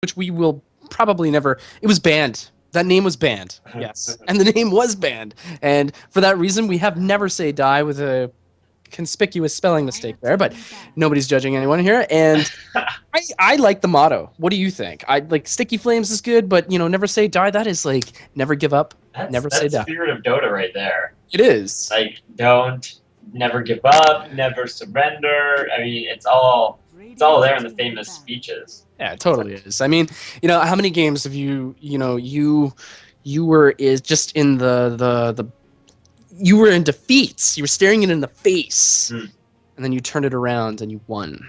which we will probably never. It was banned. That name was banned. Yes, and the name was banned, and for that reason, we have never say die with a conspicuous spelling mistake there. But nobody's judging anyone here, and I like the motto. What do you think? I like Sticky Flames is good, but never say die. That is like never give up, never say That's die. spirit of Dota right there. It is. Like, never give up, never surrender. I mean, it's all there in the famous speeches. Yeah, it totally is. I mean, how many games have you were just in the you were in defeats. You were staring it in the face, and then you turned it around and you won.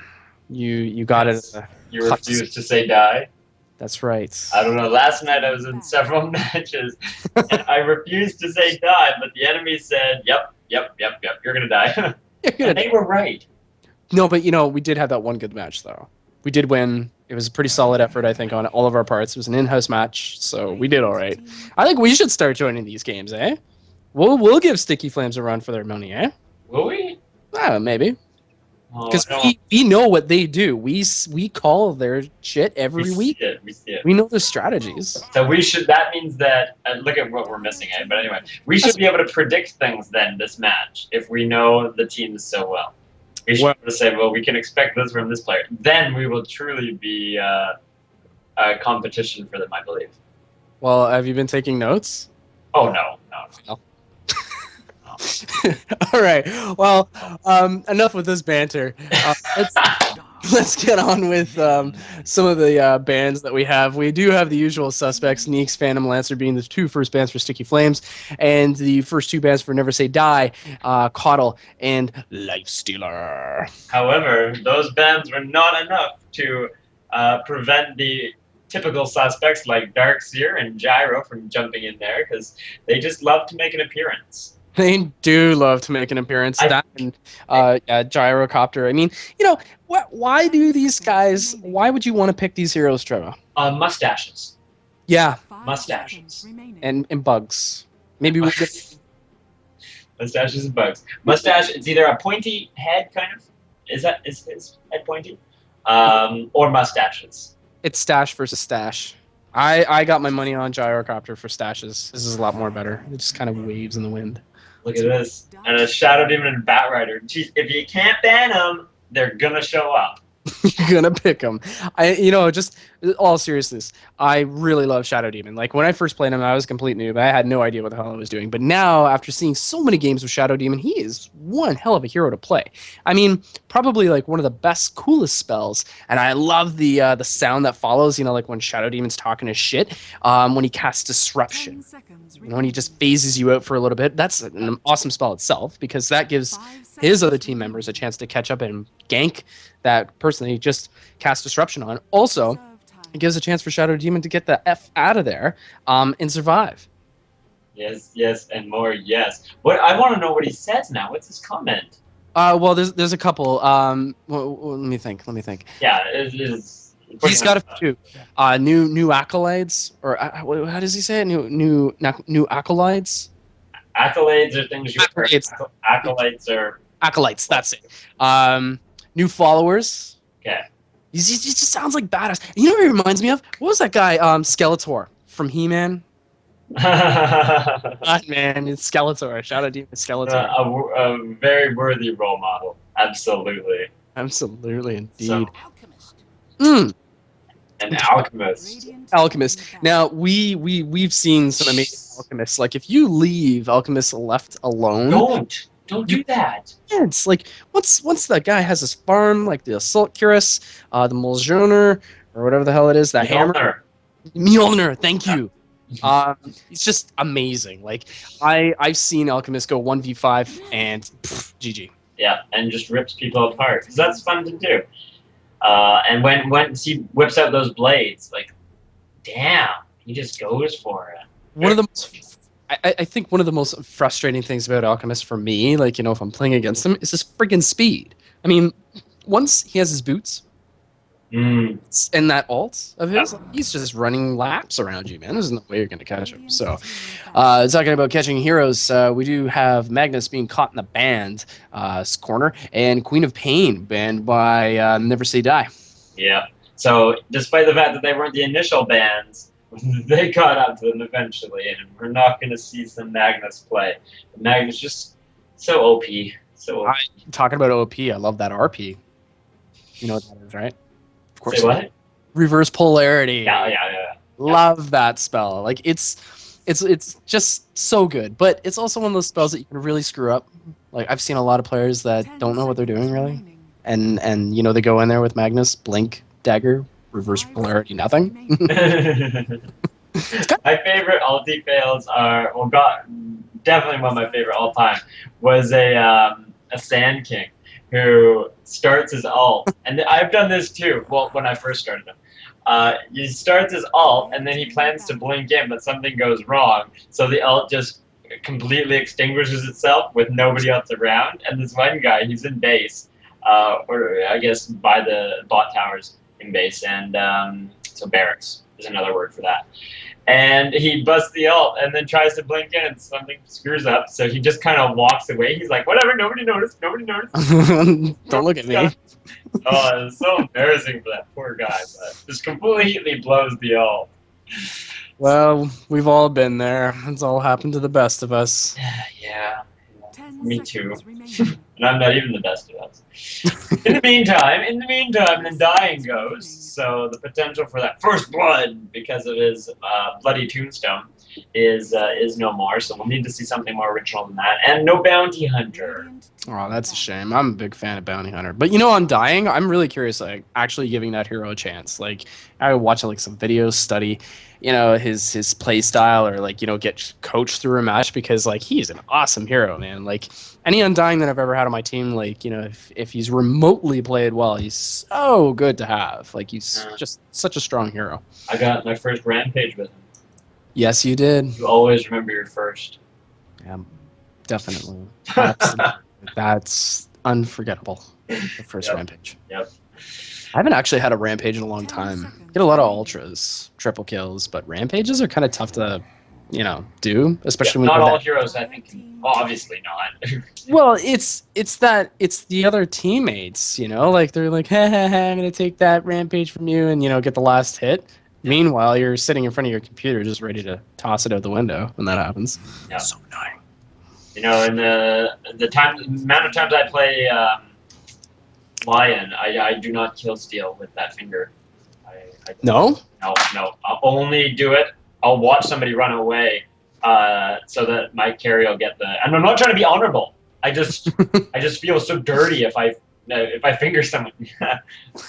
You got it. You refused to say die. That's right. I don't know. Last night I was in several matches, and I refused to say die, but the enemy said, "Yep, you're gonna die." And they were right. No, but we did have that one good match though. We did win. It was a pretty solid effort, I think, on all of our parts. It was an in-house match, so we did all right. I think we should start joining these games, eh? We'll give Sticky Flames a run for their money, eh? Will we? Maybe. Because we know what they do. We call their shit every week. We see it. We know their strategies. So we should. That means that look at what we're missing, eh? But anyway, we should be able to predict things then this match if we know the teams so well. We should be able to say, well, we can expect this from this player. Then we will truly be a competition for them, I believe. Well, have you been taking notes? Oh no. All right. Well, enough with this banter. Let's get on with some of the bans that we have. We do have the usual suspects, Neeks, Phantom Lancer being the two first bans for Sticky Flames, and the first two bans for Never Say Die, Coddle and Lifestealer. However, those bans were not enough to prevent the typical suspects like Darkseer and Gyro from jumping in there, because they just love to make an appearance. They do love to make an appearance. Gyrocopter. I mean, why do these guys? Why would you want to pick these heroes, Trevor? Mustaches. Yeah. Mustaches. And bugs. Maybe we get mustaches and bugs. Mustache. It's either a pointy head, kind of. Is his head pointy? Or mustaches. It's stash versus stash. I got my money on Gyrocopter for stashes. This is a lot more better. It just kind of waves in the wind. Look at this. And a Shadow Demon and Batrider. Jeez, if you can't ban them, they're gonna show up. You're gonna pick them. Just all seriousness, I really love Shadow Demon. Like when I first played him, I was a complete noob. I had no idea what the hell I was doing. But now, after seeing so many games with Shadow Demon, he is one hell of a hero to play. I mean, probably like one of the best, coolest spells. And I love the sound that follows. Like when Shadow Demon's talking his shit. When he casts Disruption. When he just phases you out for a little bit. That's an awesome spell itself, because that gives his other team members a chance to catch up and gank that person that he just cast Disruption on. Also, it gives a chance for Shadow Demon to get the F out of there and survive. Yes, and more, yes. I want to know what he says now. What's his comment? Well, there's a couple. Let me think. Yeah, he's got a few. New acolytes, or how does he say it? New acolytes? Accolades are things you Acolytes are... Acolytes, that's it. New followers. Okay. He just sounds like badass. You know what he reminds me of? What was that guy, Skeletor from He-Man? Man, it's Skeletor. Shout out to Skeletor. A very worthy role model. Absolutely. Absolutely, indeed. So, an alchemist. Now we've seen some amazing alchemists. Like if you leave alchemists left alone, don't do that. Yeah, it's like once that guy has his farm, like the Assault Cuirass, the Muljoner, or whatever the hell it is, that hammer. Mjolnir, thank you. It's just amazing. Like I've seen alchemists go 1v5 and GG. Yeah, and just rips people apart. 'Cause that's fun to do. And when he whips out those blades, like, damn, he just goes for it. I think one of the most frustrating things about Alchemist for me, like, if I'm playing against him, is his friggin' speed. I mean, once he has his boots and that ult of his, he's just running laps around you, man. There's no way you're going to catch him. So, talking about catching heroes, we do have Magnus being caught in the banned corner, and Queen of Pain banned by Never Say Die. Yeah. So despite the fact that they weren't the initial bans, they caught up to them eventually, and we're not going to see some Magnus play. Magnus just so OP. So OP. Talking about OP, I love that RP. You know what that is, right? Of course. Say what? Reverse polarity. Yeah. Love that spell. Like it's just so good, but it's also one of those spells that you can really screw up. Like I've seen a lot of players that don't know what they're doing really, and you know they go in there with Magnus, blink, dagger, reverse polarity, nothing. My favorite ulti fails are definitely one of my favorite all time was a Sand King who starts his ult, and I've done this too. Well, when I first started him. He starts his ult, and then he plans to blink in, but something goes wrong. So the ult just completely extinguishes itself with nobody else around. And this one guy, he's in base, or I guess by the bot towers in base, and so barracks is another word for that. And he busts the ult and then tries to blink in, and something screws up. So he just kind of walks away. He's like, whatever, nobody noticed, nobody noticed. Don't look at me. Oh, it's so embarrassing for that poor guy, but just completely blows the ult. Well, we've all been there. It's all happened to the best of us. Yeah, me too. And I'm not even the best of us. In the meantime, then dying goes. So the potential for that first blood, because of his bloody tombstone, is no more. So we'll need to see something more original than that. And no bounty hunter. Oh, that's a shame. I'm a big fan of bounty hunter. But you know, on dying, I'm really curious, like actually giving that hero a chance. Like I would watch like some videos, study, you know, his play style, or like, you know, get coached through a match, because like he's an awesome hero, man. Like any Undying that I've ever had on my team, like, you know, if he's remotely played well, he's so good to have. Like he's just such a strong hero. I got my first rampage with him. Yes, you did. You always remember your first. Yeah, definitely. That's unforgettable. The first rampage. Yep. I haven't actually had a rampage in a long time. Get a lot of ultras, triple kills, but rampages are kind of tough to, you know, do, especially when not all heroes, I think. Well, obviously not. Well, it's the other teammates, you know, like they're like, hey, I'm gonna take that rampage from you, and you know, get the last hit. Meanwhile, you're sitting in front of your computer, just ready to toss it out the window when that happens. Yeah. So annoying. You know, in the amount of times I play Lion, I do not kill steal with that finger. No? No. I'll only do it. I'll watch somebody run away, so that my carry will get the. And I'm not trying to be honorable. I just feel so dirty if I finger someone.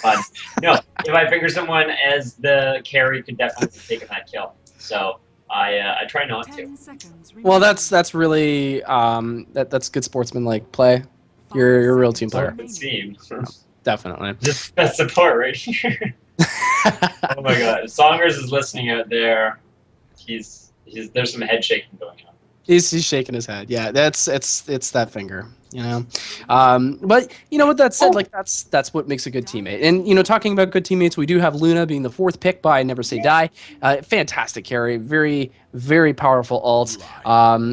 But no, if I finger someone, as the carry could definitely be taking that kill. So I try not to. Well, that's really that's good sportsman-like play. You're a real team player. It seems. Definitely. Just best support right here. Oh my God, Songers is listening out there. There's some head shaking going on. He's shaking his head. Yeah, it's that finger, you know. But you know, with that said, like that's what makes a good teammate. And you know, talking about good teammates, we do have Luna being the 4th pick by Never Say Die. Fantastic carry, very very powerful ult.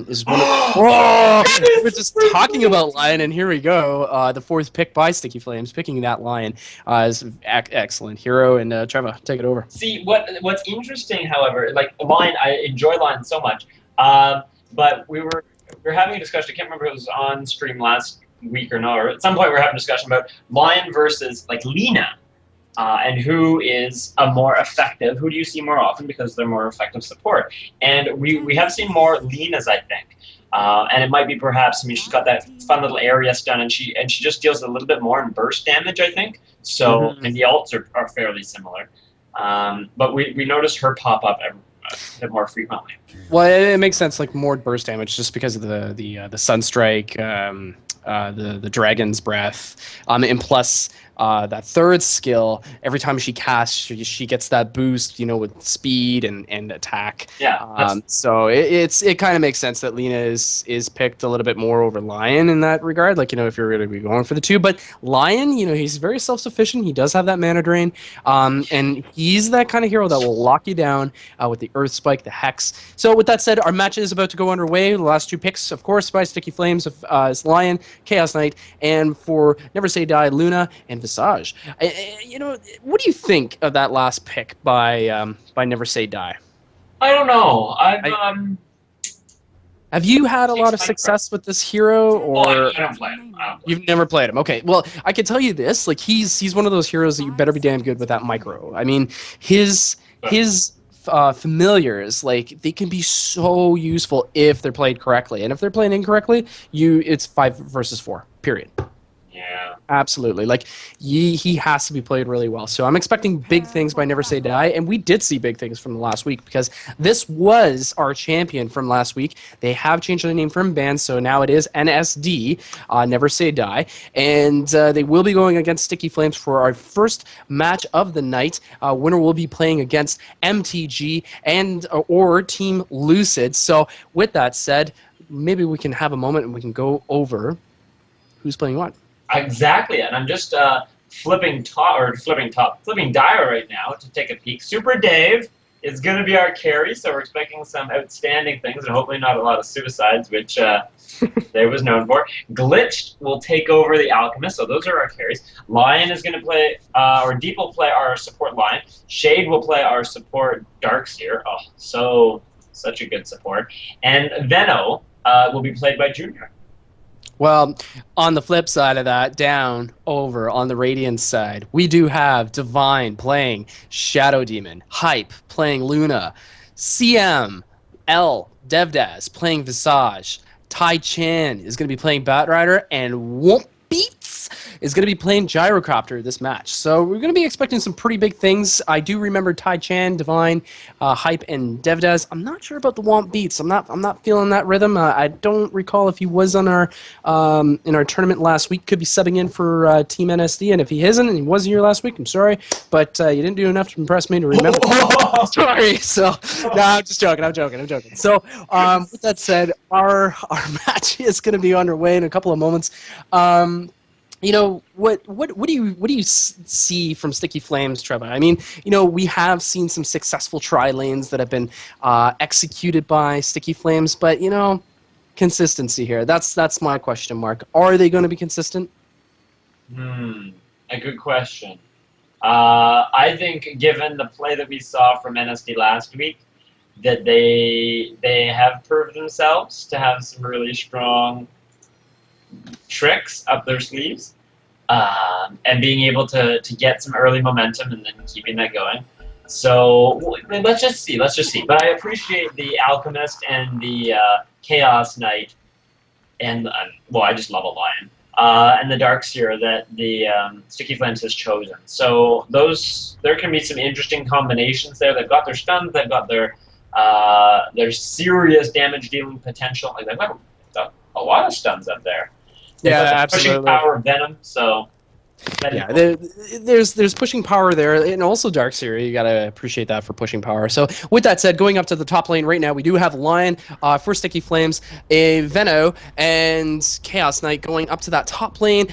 Is one of, we're just talking about Lion, and here we go. The 4th pick by Sticky Flames, picking that Lion is excellent hero. And Trevor, take it over. See what's interesting, however, like Lion, I enjoy Lion so much. But we were having a discussion. I can't remember if it was on stream last week or not. Or at some point, we were having a discussion about Lion versus like Lina, and who is a more effective. Who do you see more often because they're more effective support? And we have seen more Linas, I think. And it might be perhaps. I mean, she's got that fun little area stun, and she just deals a little bit more in burst damage, I think. So and the ults are fairly similar. But we noticed her pop up a bit more frequently. Well, it makes sense, like more burst damage, just because of the Sunstrike, the Dragon's Breath, and plus that 3rd skill. Every time she casts, she gets that boost, you know, with speed and attack. Yeah. So it kind of makes sense that Lina is picked a little bit more over Lion in that regard. Like, you know, if you're going to be going for the 2, but Lion, you know, he's very self-sufficient. He does have that mana drain, and he's that kind of hero that will lock you down with the Earth Spike, the Hex. So with that said, our match is about to go underway. The last 2 picks, of course, by Sticky Flames is Lion, Chaos Knight, and for Never Say Die, Luna, and Visage. You know, what do you think of that last pick by Never Say Die? I don't know. Have you had a lot of Takes my success with this hero, Oh, I or don't play him. you've never played him? Okay, well, I can tell you this: like he's one of those heroes that you better be damn good with that micro. I mean, his familiars, like they can be so useful if they're played correctly, and if they're played incorrectly, it's 5 versus 4. Period. Yeah. Absolutely. Like he has to be played really well. So I'm expecting big things by Never Say Die, and we did see big things from last week because this was our champion from last week. They have changed the name from band, so now it is NsD, Never Say Die, and they will be going against Sticky Flames for our first match of the night. Winner will be playing against MTG and or Team Lucid. So with that said, maybe we can have a moment and we can go over who's playing what. Exactly, and I'm just flipping Dire right now to take a peek. Super Dave is going to be our carry, so we're expecting some outstanding things, and hopefully not a lot of suicides, which Dave was known for. Glitched will take over the Alchemist, so those are our carries. Lion is going to play, or Deep will play our support Lion. Shade will play our support Darkseer. Oh, such a good support. And Venno will be played by Junior. Well, on the flip side of that, down over on the Radiant side, we do have Divine playing Shadow Demon, Hype playing Luna, CM, L, Devdaz playing Visage, Tai Chan is going to be playing Batrider, and Womp Beats is going to be playing Gyrocopter this match. So we're going to be expecting some pretty big things. I do remember Tai Chan, Divine, Hype, and Devdaz. I'm not sure about the Womp Beats. I'm not feeling that rhythm. I don't recall if he was on our in our tournament last week. Could be subbing in for Team NsD, and if he isn't and he wasn't here last week, I'm sorry, but you didn't do enough to impress me to remember. Sorry. So no, I'm just joking. I'm joking. So with that said, our match is going to be underway in a couple of moments. You know, what do you see from Sticky Flames, Trevor? I mean, you know, we have seen some successful tri-lanes that have been executed by Sticky Flames, but you know, consistency here. That's my question mark. Are they going to be consistent? A good question. I think, given the play that we saw from NsD last week, that they have proved themselves to have some really strong tricks up their sleeves, and being able to get some early momentum and then keeping that going. So let's just see. But I appreciate the Alchemist and the Chaos Knight, and well, I just love a Lion, and the Darkseer that the Sticky Flames has chosen. So there can be some interesting combinations there. They've got their stuns, they've got their serious damage dealing potential. Like they've got a lot of stuns up there. Yeah, absolutely. Pushing power of Venom, so yeah, there's pushing power there, and also Darkseer. You gotta appreciate that for pushing power. So with that said, going up to the top lane right now, we do have Lion for Sticky Flames, a Venno, and Chaos Knight going up to that top lane.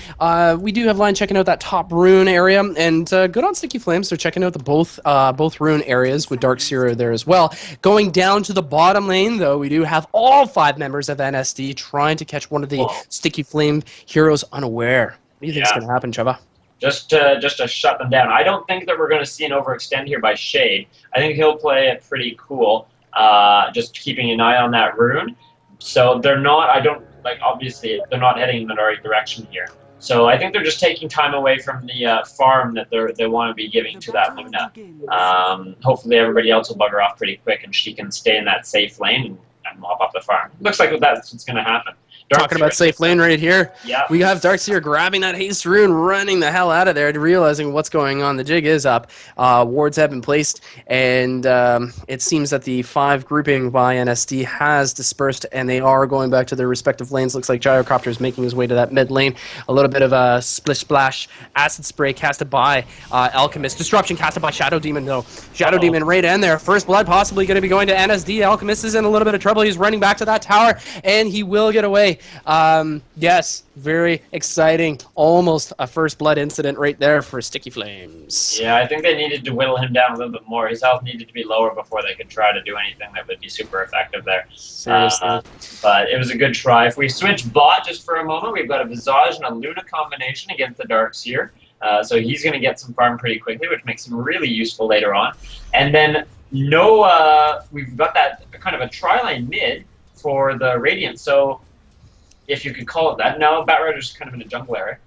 We do have Lion checking out that top rune area, and good on Sticky Flames. They're checking out the both rune areas with Darkseer there as well. Going down to the bottom lane, though, we do have all 5 members of NsD trying to catch one of the Sticky Flame heroes unaware. What do you think is going to happen, Trevor? Just to shut them down. I don't think that we're going to see an overextend here by Shade. I think he'll play it pretty cool, just keeping an eye on that rune. So they're not, obviously, they're not heading in the right direction here. So I think they're just taking time away from the farm that they want to be giving to that Luna. Hopefully everybody else will bugger off pretty quick and she can stay in that safe lane and mop up the farm. Looks like that's what's going to happen. Talking about safe lane right here. Yeah. We have Darkseer grabbing that haste rune, running the hell out of there, realizing what's going on. The jig is up. Wards have been placed, and it seems that the 5 grouping by NsD has dispersed, and they are going back to their respective lanes. Looks like Gyrocopter is making his way to that mid lane. A little bit of a splish splash, acid spray casted by Alchemist. Disruption casted by Shadow Demon, though. Shadow Demon right in there. First blood possibly going to be going to NsD. Alchemist is in a little bit of trouble. He's running back to that tower, and he will get away. Yes, very exciting. Almost a first blood incident right there for Sticky Flames. Yeah, I think they needed to whittle him down a little bit more. His health needed to be lower before they could try to do anything that would be super effective there. Seriously. But it was a good try. If we switch bot just for a moment, we've got a Visage and a Luna combination against the Darkseer. So he's going to get some farm pretty quickly, which makes him really useful later on. And then we've got that kind of a tri-lane mid for the Radiant, so if you could call it that. Now Batrider's kind of in a jungle area.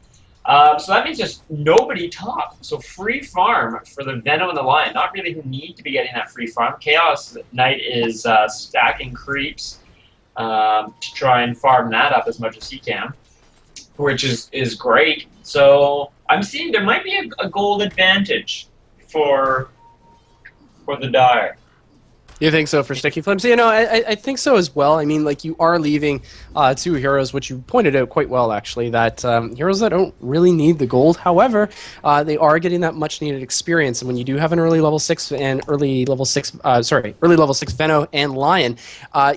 So that means just nobody top. So free farm for the Venom and the Lion. Not really who need to be getting that free farm. Chaos Knight is stacking creeps to try and farm that up as much as he can, which is great. So I'm seeing there might be a gold advantage for the Dire. You think so for Sticky Flames? You know, I think so as well. I mean, like, you are leaving two heroes, which you pointed out quite well, actually, that heroes that don't really need the gold. However, they are getting that much-needed experience. And when you do have an early level 6 and early level 6 Venno and Lion,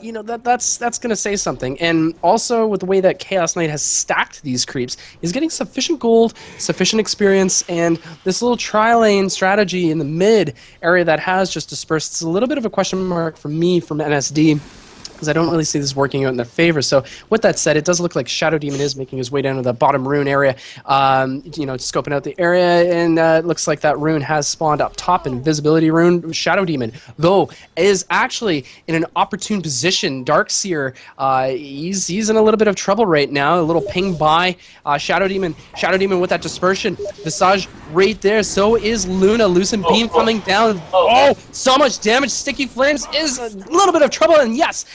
you know, that's going to say something. And also, with the way that Chaos Knight has stacked these creeps, he's getting sufficient gold, sufficient experience, and this little tri-lane strategy in the mid area that has just dispersed. It's a little bit of a question mark for me from NsD, because I don't really see this working out in their favor. So with that said, it does look like Shadow Demon is making his way down to the bottom rune area, you know, scoping out the area, and it looks like that rune has spawned up top, Invisibility rune. Shadow Demon, though, is actually in an opportune position. Darkseer, he's in a little bit of trouble right now. A little ping by Shadow Demon with that dispersion. Visage right there. So is Luna. Lucent Beam coming down. Oh, so much damage. Sticky Flames is a little bit of trouble, and yes,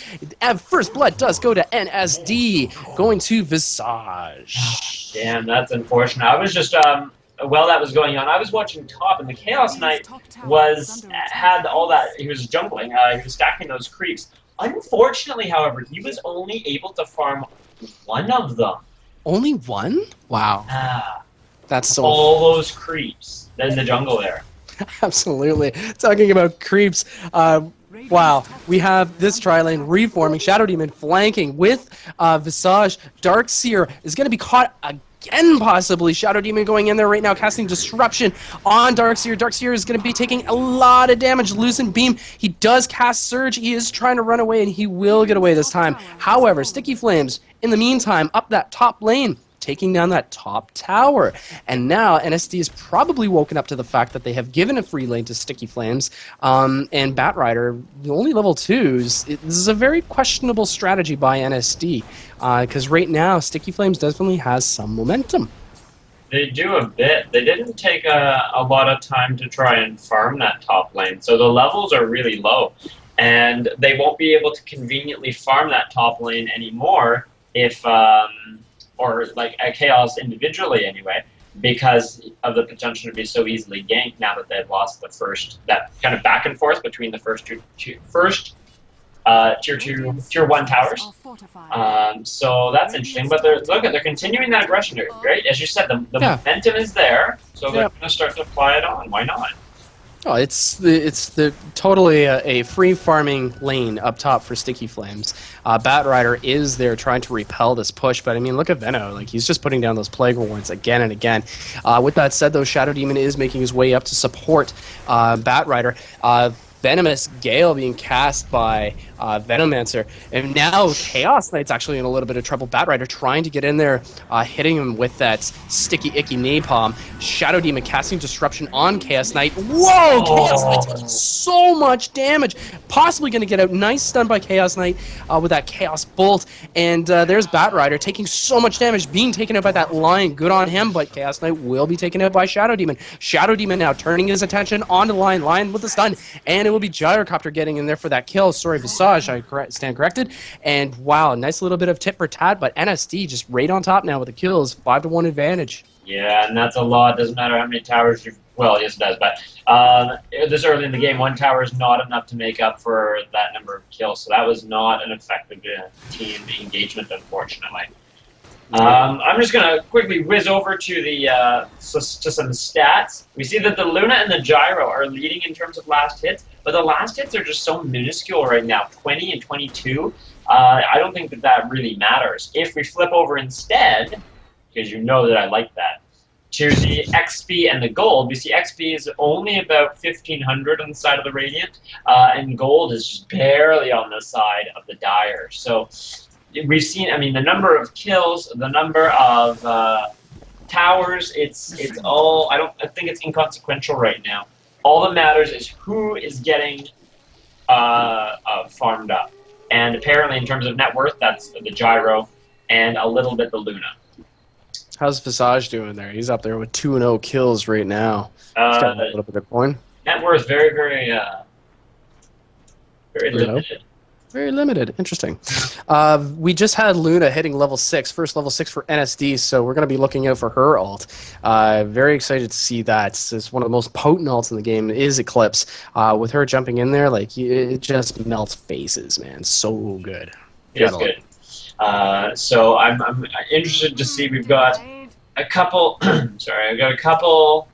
first blood does go to NsD, going to Visage. Damn, that's unfortunate. I was just while that was going on, I was watching top, and the Chaos Knight had all that. He was jungling. He was stacking those creeps. Unfortunately, however, he was only able to farm one of them. Only one? Wow. That's so. All those creeps in the jungle there. Absolutely. Talking about creeps. Wow, we have this tri-lane reforming, Shadow Demon flanking with Visage. Darkseer is going to be caught again, possibly. Shadow Demon going in there right now, casting Disruption on Darkseer. Darkseer is going to be taking a lot of damage. Lucent Beam, he does cast Surge. He is trying to run away, and he will get away this time. However, Sticky Flames, in the meantime, up that top lane, taking down that top tower. And now NsD is probably woken up to the fact that they have given a free lane to Sticky Flames, and Batrider, the only level 2s. This is a very questionable strategy by NsD, because right now Sticky Flames definitely has some momentum. They do a bit. They didn't take a lot of time to try and farm that top lane, so the levels are really low, and they won't be able to conveniently farm that top lane anymore if or like a Chaos individually anyway, because of the potential to be so easily ganked now that they've lost that kind of back and forth between the first tier 1 towers. So that's interesting, but they're continuing that aggression here, right? As you said, the momentum is there, so they're going to start to apply it on. Why not? Oh, it's totally a free farming lane up top for Sticky Flames. Batrider is there trying to repel this push, but I mean, look at Venno. Like, he's just putting down those Plague Rewards again and again. With that said, though, Shadow Demon is making his way up to support Batrider. Venomous Gale being cast by Venomancer, and now Chaos Knight's actually in a little bit of trouble. Batrider trying to get in there, hitting him with that sticky, icky napalm. Shadow Demon casting Disruption on Chaos Knight. Whoa! Chaos Knight taking so much damage, possibly going to get out. Nice stun by Chaos Knight with that Chaos Bolt, and there's Batrider taking so much damage, being taken out by that Lion. Good on him, but Chaos Knight will be taken out by Shadow Demon. Shadow Demon now turning his attention onto the Lion. Lion with the stun, and it will be Gyrocopter getting in there for that kill. Sorry, Visage, I stand corrected. And wow, nice little bit of tit for tat, but NsD just right on top now with the kills, 5-1 advantage. Yeah, and that's a lot. Doesn't matter how many towers you've... Well, yes, it does, but this early in the game, 1 tower is not enough to make up for that number of kills, so that was not an effective team engagement, unfortunately. I'm just going to quickly whiz over to some stats. We see that the Luna and the Gyro are leading in terms of last hits, but the last hits are just so minuscule right now, 20 and 22. I don't think that really matters. If we flip over instead, because you know that I like that, to the XP and the gold, we see XP is only about 1,500 on the side of the Radiant, and gold is just barely on the side of the Dire. So we've seen, I mean, the number of kills, the number of towers, it's all. I think it's inconsequential right now. All that matters is who is getting farmed up. And apparently, in terms of net worth, that's the Gyro and a little bit the Luna. How's Visage doing there? He's up there with 2-0 kills right now. He's got a little bit of coin. Net worth very, very, very limited. Very limited. Interesting. We just had Luna hitting level 6, first level 6 for NsD, so we're going to be looking out for her ult. Very excited to see that. It's one of the most potent ults in the game is Eclipse. With her jumping in there, like it just melts faces, man. So good. It's good. So I'm interested to see. We've got a couple. Sorry, I've got a couple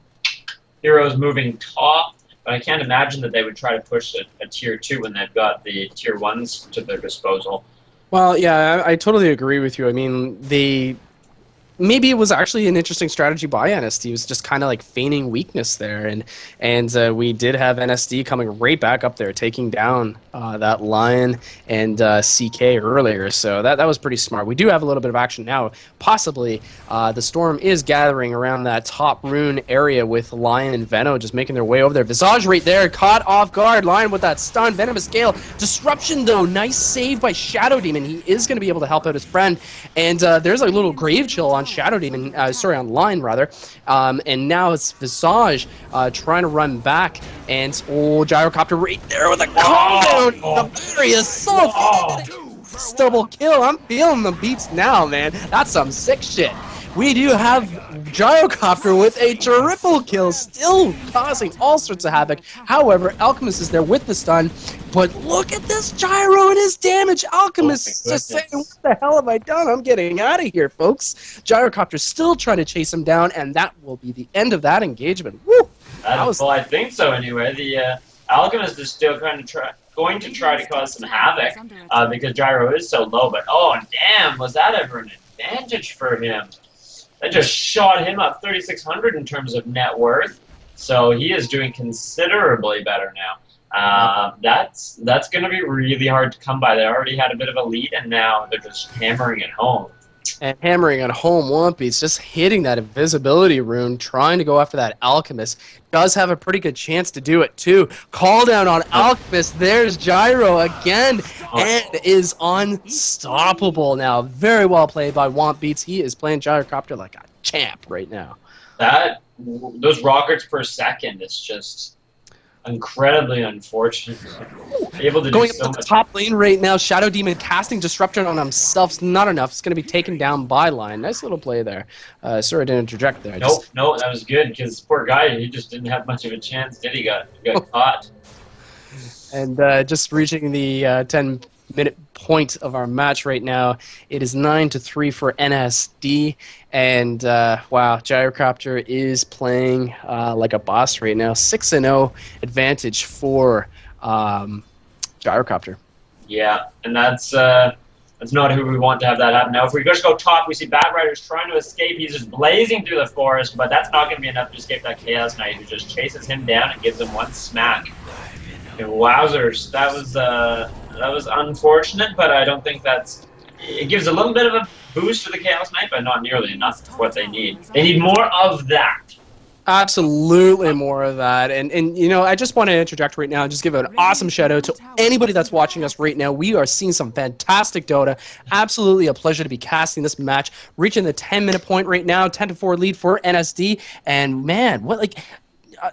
heroes moving top. But I can't imagine that they would try to push a tier 2 when they've got the tier 1s to their disposal. Well, yeah, I totally agree with you. I mean, maybe it was actually an interesting strategy by NsD. It was just kind of like feigning weakness there, and we did have NsD coming right back up there, taking down that Lion and CK earlier. So that was pretty smart. We do have a little bit of action now. Possibly the Storm is gathering around that top rune area with Lion and Veno just making their way over there. Visage right there, caught off guard. Lion with that stun. Venomous Gale. Disruption though. Nice save by Shadow Demon. He is going to be able to help out his friend. And there's a little Grave Chill on Shadow Demon, on Line rather, and now it's Visage trying to run back, and Gyrocopter right there with a combo. The battery is so double kill. I'm feeling the beats now, man. That's some sick shit. We do have Gyrocopter with a triple kill, still causing all sorts of havoc. However, Alchemist is there with the stun, but look at this Gyro and his damage. Alchemist is just saying, what the hell have I done? I'm getting out of here, folks. Gyrocopter still trying to chase him down, and that will be the end of that engagement. Woo! Well, I think so anyway. The Alchemist is still going to try to cause some havoc because Gyro is so low, but oh, damn, was that ever an advantage for him? That just shot him up 3,600 in terms of net worth, so he is doing considerably better now. That's going to be really hard to come by. They already had a bit of a lead, and now they're just hammering it home. And hammering at home, Wumpy's just hitting that invisibility rune, trying to go after that Alchemist. Does have a pretty good chance to do it too. Call down on Alchemist. There's Gyro again, and is unstoppable now. Very well played by Wumpbeats. He is playing Gyrocopter like a champ right now. Those rockets per second, it's just incredibly unfortunate. Able to going do so up to the much. top lane right now. Shadow Demon casting Disruptor on himself. Not enough. It's going to be taken down by Lion. Nice little play there. Sorry I didn't interject there. No, that was good because poor guy, he just didn't have much of a chance, did he? Got caught. And just reaching the 10-minute point of our match right now. It is 9-3 for NsD. And wow, Gyrocopter is playing like a boss right now. 6-0 advantage for Gyrocopter. Yeah, and that's not who we want to have that happen. Now, if we just go top, we see Batrider's trying to escape. He's just blazing through the forest, but that's not going to be enough to escape that Chaos Knight, who just chases him down and gives him one smack. And wowzers, that was unfortunate, but I don't think it gives a little bit of a boost to the Chaos Knight, but not nearly enough for what they need. They need more of that. Absolutely more of that. And you know, I just want to interject right now and just give an awesome shout out to anybody that's watching us right now. We are seeing some fantastic Dota. Absolutely a pleasure to be casting this match. Reaching the 10-minute point right now, 10-4 lead for NsD. And man,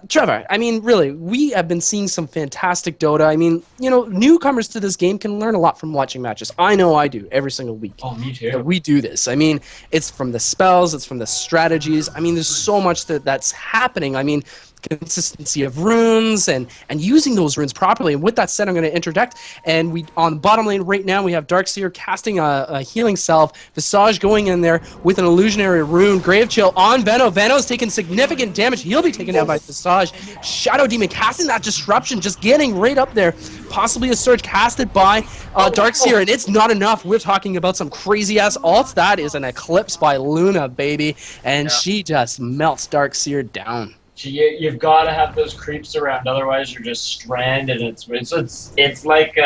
Trevor, I mean, really, we have been seeing some fantastic Dota. I mean, you know, newcomers to this game can learn a lot from watching matches. I know I do every single week. Oh, me too. We do this. I mean, it's from the spells, it's from the strategies. I mean, there's so much that's happening. I mean, consistency of runes and using those runes properly. And with that said, I'm going to interject. And we on the bottom lane right now, we have Darkseer casting a healing salve. Visage going in there with an illusionary rune. Grave Chill on Veno. Veno's taking significant damage. He'll be taken down by Visage. Shadow Demon casting that disruption, just getting right up there. Possibly a surge casted by Darkseer, and it's not enough. We're talking about some crazy-ass ults. That is an Eclipse by Luna, baby. And she just melts Darkseer down. You've got to have those creeps around, otherwise you're just stranded. It's like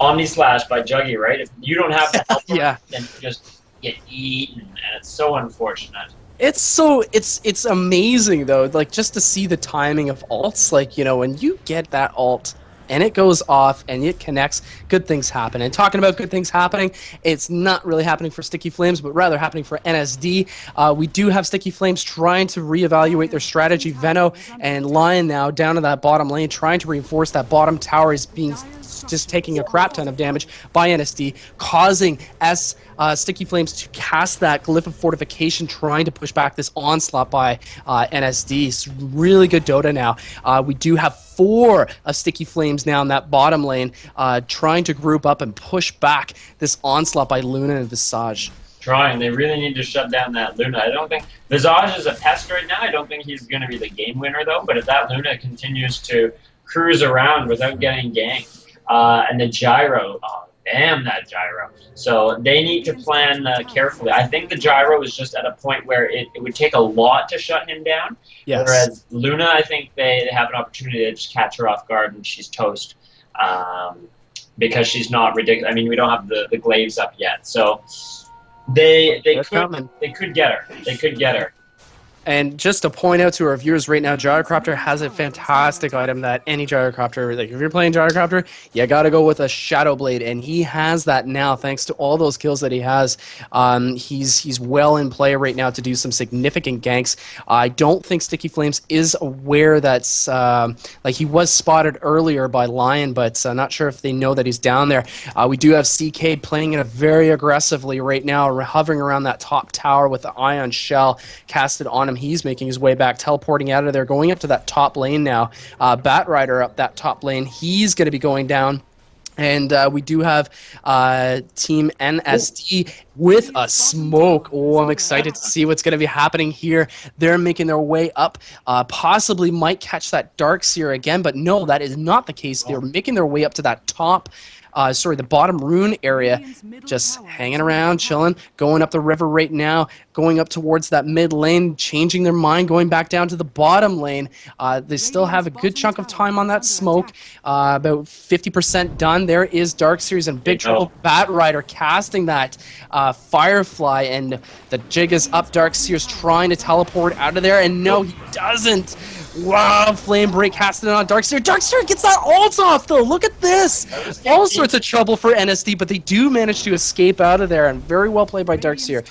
Omni Slash by Juggy, right? If you don't have the help, then you just get eaten, and it's so unfortunate. It's amazing though, like just to see the timing of ults, like, you know, when you get that ult and it goes off and it connects, good things happen. And talking about good things happening, it's not really happening for Sticky Flames, but rather happening for NsD. We do have Sticky Flames trying to reevaluate their strategy. Veno and Lion now down to that bottom lane, trying to reinforce that bottom tower is being just taking a crap ton of damage by NsD, causing Sticky Flames to cast that Glyph of Fortification, trying to push back this onslaught by NsD. It's really good Dota now. We do have 4 of Sticky Flames now in that bottom lane, trying to group up and push back this onslaught by Luna and Visage. Trying. They really need to shut down that Luna. I don't think Visage is a pest right now. I don't think he's going to be the game winner, though. But if that Luna continues to cruise around without getting ganked, and the gyro, oh, damn that gyro. So they need to plan carefully. I think the gyro is just at a point where it would take a lot to shut him down. Yes. Whereas Luna, I think they have an opportunity to just catch her off guard and she's toast. Because she's not ridiculous. I mean, we don't have the glaives up yet. So they could get her. They could get her. And just to point out to our viewers right now, Gyrocopter has a fantastic item that any Gyrocopter, like if you're playing Gyrocopter, you got to go with a Shadow Blade, and he has that now thanks to all those kills that he has. He's well in play right now to do some significant ganks. I don't think Sticky Flames is aware that's, like he was spotted earlier by Lion, but not sure if they know that he's down there. We do have CK playing it very aggressively right now, hovering around that top tower with the Ion Shell casted on him. He's making his way back, teleporting out of there, going up to that top lane now. Batrider up that top lane. He's going to be going down. And we do have Team NsD with a smoke. Oh, I'm excited to see what's going to be happening here. They're making their way up. Possibly might catch that Darkseer again, but no, that is not the case. They're making their way up to that top the bottom rune area, just hanging around, chilling, going up the river right now, going up towards that mid lane, changing their mind, going back down to the bottom lane. They still have a good chunk of time on that smoke, about 50% done. There is Darkseer and Big Trouble Batrider casting that Firefly, and the jig is up. Darkseer's trying to teleport out of there, and no, he doesn't. Wow, Flame Break casting it on Darkseer. Darkseer gets that ult off, though. Look at this. All sorts of trouble for NsD, but they do manage to escape out of there, and very well played by Darkseer.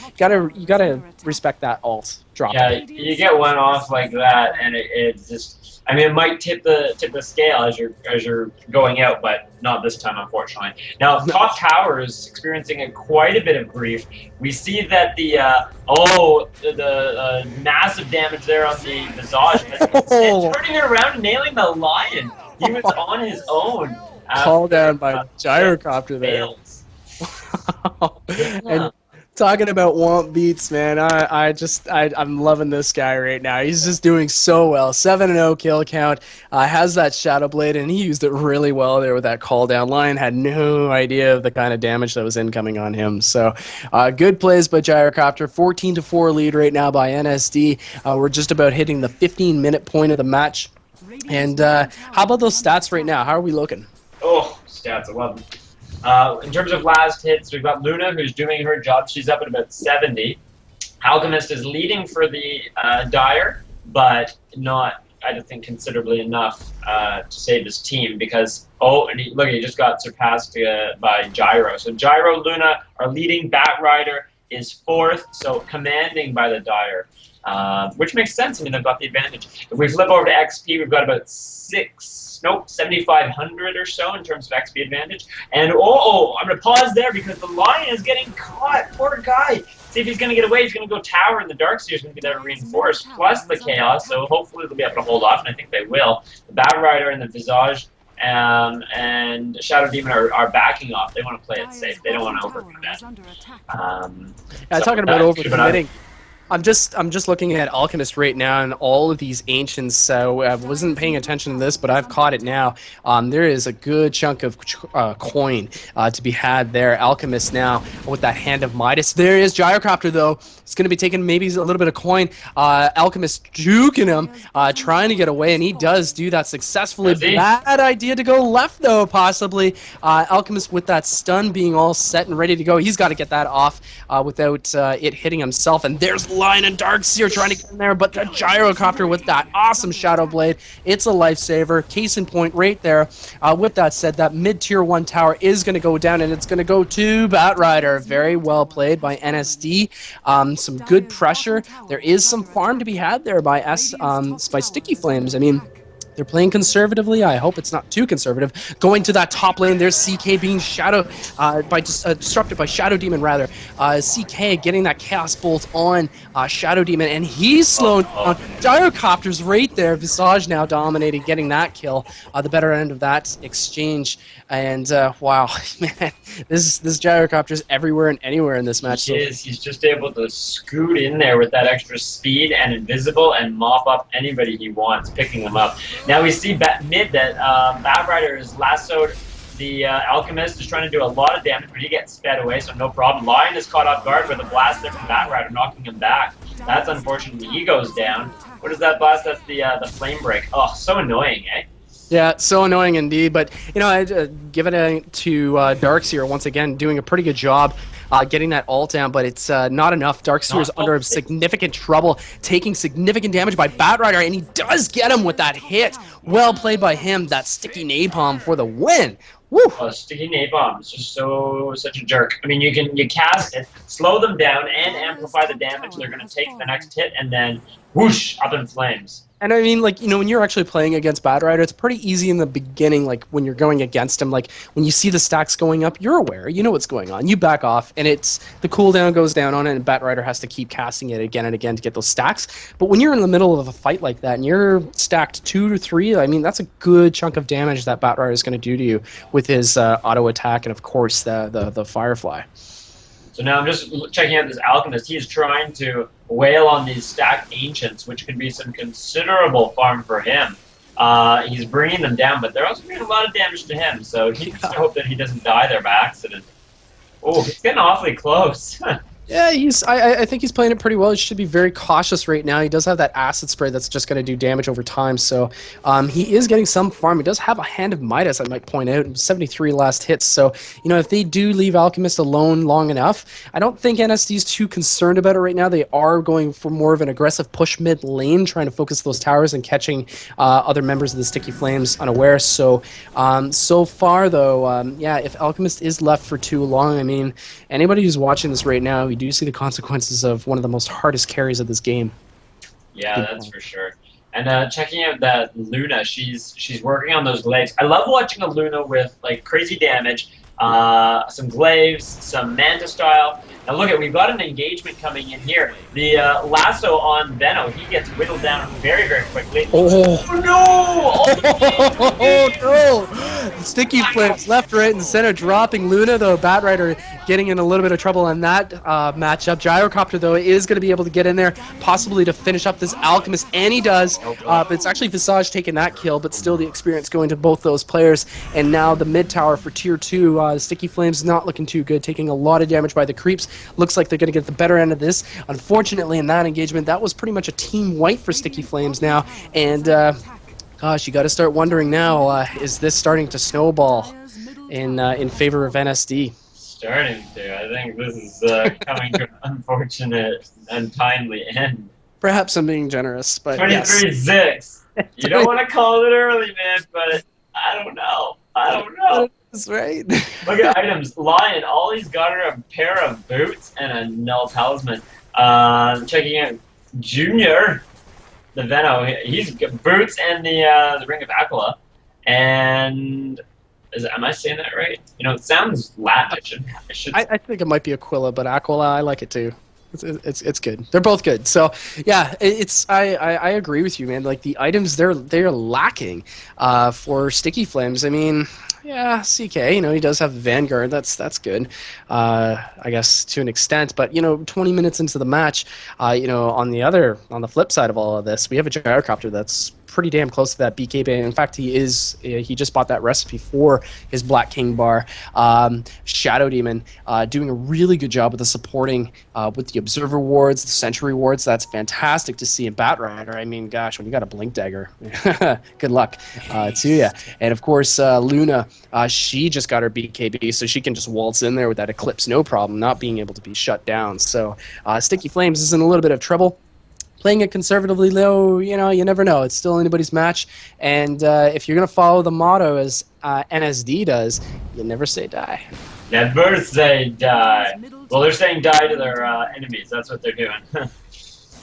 You gotta respect that ult drop. Yeah, you get one off like that, and it just, I mean, it might tip the scale as you're going out, but not this time, unfortunately. Now, top tower is experiencing quite a bit of grief. We see that the massive damage there on the Visage, but turning it around and nailing the Lion. He was on his own. Call down by Gyrocopter there. And talking about Womp Beats, man, I'm loving this guy right now. He's just doing so well. 7-0 kill count. Has that Shadow Blade, and he used it really well there with that call down. Lion had no idea of the kind of damage that was incoming on him. So good plays by Gyrocopter. 14-4 lead right now by NsD. We're just about hitting the 15-minute point of the match. And how about those stats right now? How are we looking? Oh, stats, I love them. In terms of last hits, we've got Luna, who's doing her job. She's up at about 70. Alchemist is leading for the Dire, but not, I don't think, considerably enough to save his team because, and look, he just got surpassed by Gyro. So Gyro, Luna are leading. Batrider is 4th, so commanding by the Dire, which makes sense. I mean, they've got the advantage. If we flip over to XP, we've got about 7,500 or so in terms of XP advantage. And I'm going to pause there because the Lion is getting caught. Poor guy. See if he's going to get away. He's going to go tower, and the Darkseer is going to be there to reinforce, plus the Chaos. So hopefully they'll be able to hold off, and I think they will. The Batrider and the Visage and Shadow Demon are backing off. They want to play it safe. They don't want to overcommit. Talking about overcommitting. I'm just looking at Alchemist right now, and all of these ancients. So I wasn't paying attention to this, but I've caught it now. There is a good chunk of coin to be had there. Alchemist now with that Hand of Midas. There is Gyrocopter though. It's going to be taking maybe a little bit of coin. Alchemist juking him, trying to get away, and he does do that successfully. Bad idea to go left though, possibly. Alchemist with that stun being all set and ready to go. He's got to get that off without it hitting himself. And there's Lion and Darkseer trying to get in there, but the Gyrocopter with that awesome Shadow Blade, it's a lifesaver. Case in point right there. With that said, that mid-tier 1 tower is going to go down, and it's going to go to Batrider. Very well played by NsD. Some good pressure. There is some farm to be had there by by Sticky Flames. I mean, they're playing conservatively. I hope it's not too conservative. Going to that top lane, there's CK being disrupted by Shadow Demon, rather. CK getting that Chaos Bolt on Shadow Demon, and he's slowing down. Gyrocopter's right there. Visage now dominating, getting that kill. The better end of that exchange. And wow, man, this Gyrocopter's everywhere and anywhere in this match. He is. He's just able to scoot in there with that extra speed and invisible and mop up anybody he wants, picking them up. Now we see mid that Batrider is lassoed the Alchemist, is trying to do a lot of damage, but he gets sped away, so no problem. Lion is caught off guard with a blast there from Batrider, knocking him back. That's unfortunate. He goes down. What is that blast? That's the flame break. Oh, so annoying, eh? Yeah, so annoying indeed. But, you know, I give it to Darkseer once again, doing a pretty good job getting that ult down, but it's not enough. Darkseer is under significant trouble, taking significant damage by Batrider, and he does get him with that hit. Well played by him. That sticky napalm for the win. Woo! Oh, sticky napalm is just such a jerk. I mean, you cast it, slow them down, and amplify the damage they're going to take the next hit, and then whoosh, up in flames. And I mean, like, you know, when you're actually playing against Batrider, it's pretty easy in the beginning, like, when you're going against him, like, when you see the stacks going up, you're aware, you know what's going on. You back off, and the cooldown goes down on it, and Batrider has to keep casting it again and again to get those stacks. But when you're in the middle of a fight like that, and you're stacked 2 to 3, I mean, that's a good chunk of damage that Batrider is going to do to you with his auto attack and, of course, the Firefly. So now I'm just checking out this Alchemist. He's trying to wail on these stacked Ancients, which could be some considerable farm for him. He's bringing them down, but they're also doing a lot of damage to him, so he needs to hope that he doesn't die there by accident. Oh, he's getting awfully close. Yeah, I think he's playing it pretty well. He should be very cautious right now. He does have that acid spray that's just going to do damage over time, so he is getting some farm. He does have a Hand of Midas, I might point out, 73 last hits. So, you know, if they do leave Alchemist alone long enough, I don't think NsD is too concerned about it right now. They are going for more of an aggressive push mid lane, trying to focus those towers and catching other members of the Sticky Flames unaware. So, so far, though, yeah, if Alchemist is left for too long, I mean, anybody who's watching this right now, do see the consequences of one of the most hardest carries of this game. Yeah, that's for sure. And checking out that Luna, she's working on those glaives. I love watching a Luna with like crazy damage, some glaives, some Manta style. Now look we've got an engagement coming in here. The lasso on Venno, he gets whittled down very, very quickly. Oh, no! Oh no! Sticky Flames left, right, and center, dropping Luna, though. Batrider getting in a little bit of trouble on that matchup. Gyrocopter, though, is going to be able to get in there, possibly to finish up this Alchemist, and he does. But it's actually Visage taking that kill, but still the experience going to both those players. And now the mid tower for Tier 2, Sticky Flames not looking too good, taking a lot of damage by the creeps. Looks like they're going to get the better end of this. Unfortunately, in that engagement, that was pretty much a team wipe for Sticky Flames now. And, gosh, you got to start wondering now, is this starting to snowball in favor of NsD? Starting to. I think this is coming to an unfortunate and timely end. Perhaps I'm being generous, but 23-6. Yes. You don't want to call it early, man, but I don't know. I don't know. That's right. Look at items. Lion, all he's got are a pair of boots and a null talisman. Checking out Junior, the Venno. He's got boots and the Ring of Aquila. And am I saying that right? You know, it sounds Latin. I think it might be Aquila, but Aquila, I like it too. It's good. They're both good. So yeah, I agree with you, man. Like the items, they're lacking for Sticky Flames. I mean, yeah, CK, you know, he does have Vanguard. That's good, I guess to an extent. But you know, 20 minutes into the match, you know, on the flip side of all of this, we have a Gyrocopter that's pretty damn close to that BKB. In fact, he just bought that recipe for his Black King bar. Shadow Demon doing a really good job with the supporting with the Observer wards, the Sentry wards. That's fantastic to see. In Batrider, I mean, gosh, when you got a Blink Dagger, good luck to you. And of course, Luna, she just got her BKB, so she can just waltz in there with that Eclipse, no problem, not being able to be shut down. So Sticky Flames is in a little bit of trouble. Playing it conservatively low, you know, you never know. It's still anybody's match. And if you're going to follow the motto as NsD does, you never say die. Never say die. Well, they're saying die to their enemies. That's what they're doing.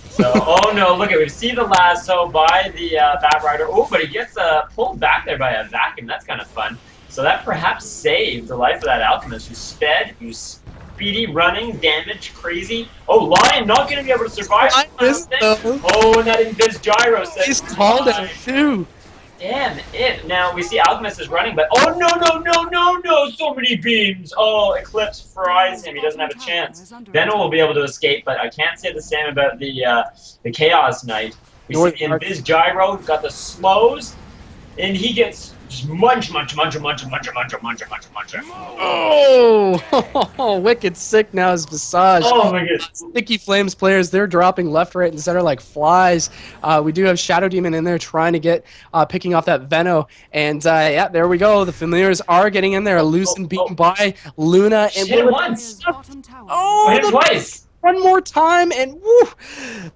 So, oh no, look at, we see the lasso by the Batrider. Oh, but he gets pulled back there by a vacuum. That's kind of fun. So that perhaps saved the life of that Alchemist, who's sped, who's speedy, running, damage, crazy. Oh, Lion not going to be able to survive. Oh, and that Invis Gyro says he's called it too. Damn it. Now, we see Alchemist is running, but oh, no, so many beams. Oh, Eclipse fries him. He doesn't have a chance. Venom will be able to escape, but I can't say the same about the Chaos Knight. We see the Invis Gyro, got the slows, and he gets just munch. Oh, wicked sick now is Visage. Oh my goodness. Sticky Flames players, they're dropping left, right, and center like flies. We do have Shadow Demon in there trying to get, picking off that Veno. And yeah, there we go. The Familiars are getting in there, loose and beaten by Luna. And hit once. Oh, hit twice. One more time, and woo!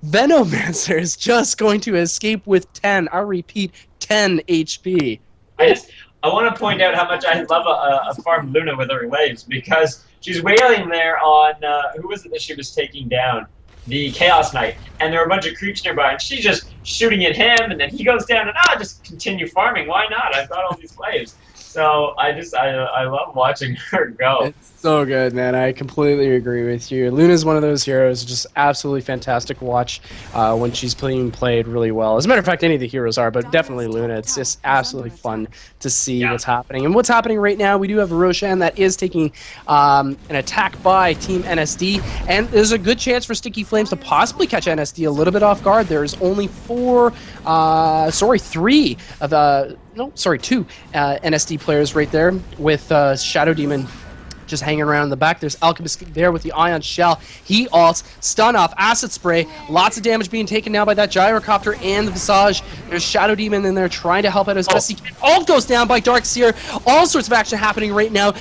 Venomancer is just going to escape with 10. I repeat, 10 HP. I want to point out how much I love a farm Luna with her waves, because she's wailing there on, who was it that she was taking down? The Chaos Knight. And there were a bunch of creeps nearby, and she's just shooting at him, and then he goes down, and just continue farming. Why not? I've got all these waves. So I love watching her go. It's so good, man. I completely agree with you. Luna's one of those heroes, just absolutely fantastic to watch when she's being played really well. As a matter of fact, any of the heroes are, but definitely Luna. It's just absolutely fun to see what's happening. And what's happening right now, we do have a Roshan that is taking an attack by Team NsD, and there's a good chance for Sticky Flames to possibly catch NsD a little bit off guard. There's only two NsD players right there with Shadow Demon just hanging around in the back. There's Alchemist there with the Ion Shell. He ults, stun off, Acid Spray, lots of damage being taken now by that Gyrocopter and the Visage. There's Shadow Demon in there trying to help out as best he can. Ult goes down by Darkseer. All sorts of action happening right now.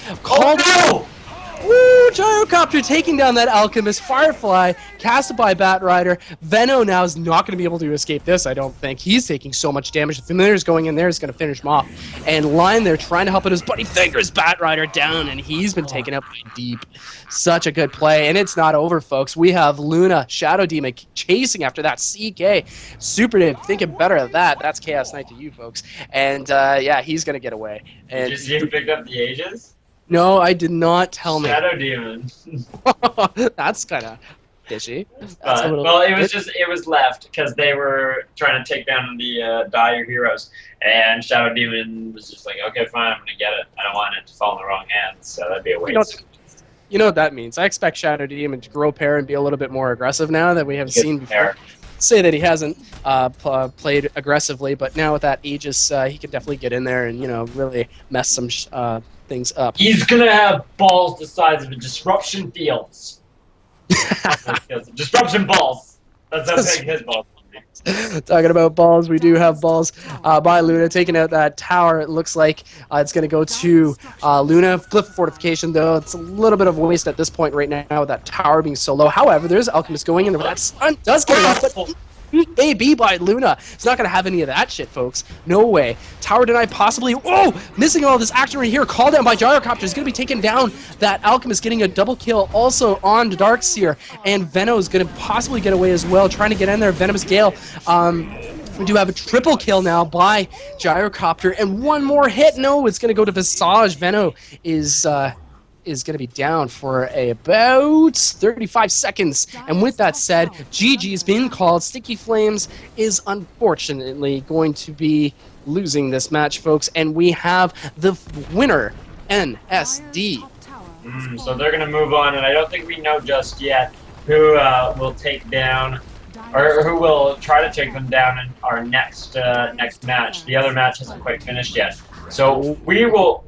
Woo! Gyrocopter taking down that Alchemist. Firefly casted by Batrider. Veno now is not going to be able to escape this, I don't think. He's taking so much damage. The Familiar's going in there is going to finish him off. And Lion there trying to help out his buddy. Fingers Batrider down, and he's been taken up by Deep. Such a good play, and it's not over, folks. We have Luna, Shadow Demon chasing after that CK. Super Dave thinking better of that. That's Chaos Knight to you, folks. And yeah, he's going to get well. Did you see who picked up the Aegis? No, I did not tell me. Shadow Demon. That's kind of fishy. Well, it was left because they were trying to take down the dire heroes, and Shadow Demon was just like, okay, fine, I'm gonna get it. I don't want it to fall in the wrong hands, so that'd be a waste. You know what that means. I expect Shadow Demon to grow pair and be a little bit more aggressive now that we have seen before. Say that he hasn't played aggressively, but now with that Aegis, he can definitely get in there and really mess some things up. He's gonna have balls the size of a disruption fields. Disruption balls. That's how big his balls will be. Talking about balls, we do have balls by Luna taking out that tower. It looks like it's going to go to Luna. Flip fortification, though. It's a little bit of a waste at this point right now with that tower being so low. However, there's Alchemist going in there. That stun does get it off, but AB by Luna. It's not going to have any of that shit, folks. No way. Tower denied possibly. Oh! Missing all this action right here. Call down by Gyrocopter. Is going to be taking down that Alchemist, getting a double kill also on Darkseer. And Veno is going to possibly get away as well, trying to get in there. Venomous Gale. We do have a triple kill now by Gyrocopter. And one more hit. No, it's going to go to Visage. Veno is going to be down for about 35 seconds. And with that said, GG's been called. Sticky Flames is unfortunately going to be losing this match, folks. And we have the winner, NsD. So they're going to move on, and I don't think we know just yet who will take down or who will try to take them down in our next next match. The other match isn't quite finished yet, so we will